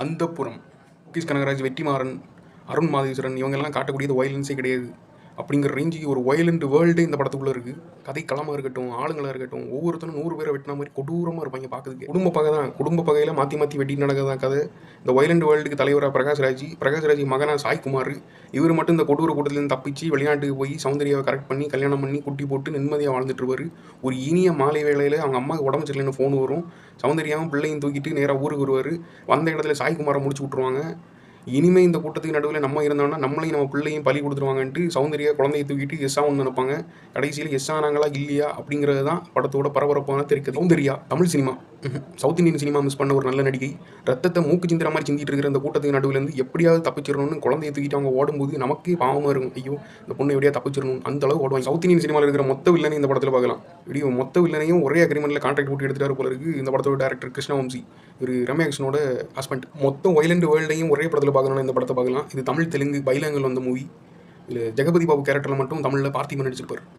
அந்தப்புறம், லோகேஷ் கனகராஜ், வெற்றிமாறன், அருண் மாதேஸ்வரன் இவங்கெல்லாம் காட்டக்கூடியது வயலன்ஸே கிடையாது. அப்படிங்கிற ரேஞ்சுக்கு ஒரு வயலண்ட் வேர்ல்டு இந்த படத்துக்குள்ளே இருக்குது. கதை களமாக இருக்கட்டும், ஆளுங்களாக இருக்கட்டும், ஒவ்வொருத்தரும் 100 பேரை வெட்டின மாதிரி கொடூரமாக இருப்பாங்க பார்க்குறதுக்கு. குடும்ப பகை தான். குடும்ப பகையில் மாற்றி மாற்றி வெட்டி நடக்கிறதான் கதை. இந்த வயலண்ட் வேர்ல்டுக்கு தலைவராக பிரகாஷ்ராஜ் மகனாக சாய்குமார். இவர் மட்டும் இந்த கொடூர கூட்டத்துலேருந்து தப்பிச்சு வெளிநாட்டுக்கு போய் சௌந்தர்யாவை கரெக்ட் பண்ணி கல்யாணம் பண்ணி குட்டி போட்டு நிம்மதியாக வாழ்ந்துட்டு இருப்பார். ஒரு இனிய மாலை வேளையில் அவங்க அம்மாவுக்கு உடம்பு சரியில்லைன்னு ஃபோன் வரும். சௌந்தர்யாவும் பிள்ளையும் தூக்கிட்டு நேராக ஊருக்கு வருவார். வந்த இடத்துல சாய்குமாரை முடிச்சு விட்ருவாங்க. இனிமேல் இந்த கூட்டத்துக்கு நடுவில் நம்ம இருந்தோம்னா நம்மளையும் நம்ம பிள்ளையும் பலி கொடுத்துருவாங்கன்ட்டு சௌந்தர்யா குழந்தையை தூக்கிட்டு எஸ்ஸா ஒன்று நினைப்பாங்க. கடைசியில் எஸ் ஆனாங்களா இல்லையா அப்படிங்கிறது தான் படத்தோட பரபரப்பான தெரிவிக்க. Soundarya Tamil cinema, south Indian cinema miss பண்ண ஒரு நல்ல நடிகை. ரத்தத்தை மூக்கு சிந்துற மாதிரி சிந்திட்டு இருக்கிற இந்த கூட்டத்துக்கு நடுவிலேருந்து எப்படியாவது தப்பிச்சிடணும்னு குழந்தையை தூக்கிட்டு அவங்க ஓடும்போது நமக்கே பாவமாக இருக்கும். ஐயோ இந்த பொண்ணை எப்படியா தப்பிச்சிடணும் அந்த அளவு ஓடுவாங்க. சவுத் இந்தியன் சினிமாவில் இருக்கிற மொத்த வில்லனையும் இந்த படத்தில் பார்க்கலாம். இப்படி மொத்த வில்லனையும் ஒரே அக்ரிமெண்ட்டில் கான்ட்ராக்ட் போட்டு எடுத்துட்டாரு போல இருக்குது இந்த படத்தோட டேரக்டர் கிருஷ்ணவம்சி, ஒரு ரம்யாகிருஷ்ணனோட ஹஸ்பண்ட். மொத்தம் வயலண்ட் வேர்ல்டையும் ஒரே படத்தில் பார்க்கணும்னு இந்த படத்தை பார்க்கலாம். இது தமிழ் தெலுங்கு பைலாங்கல் வந்த மூவி. இதில் ஜெகபதி பாபு கேரக்டரில் மட்டும் தமிழில் பார்த்திபன் நடிச்சிருப்பார்.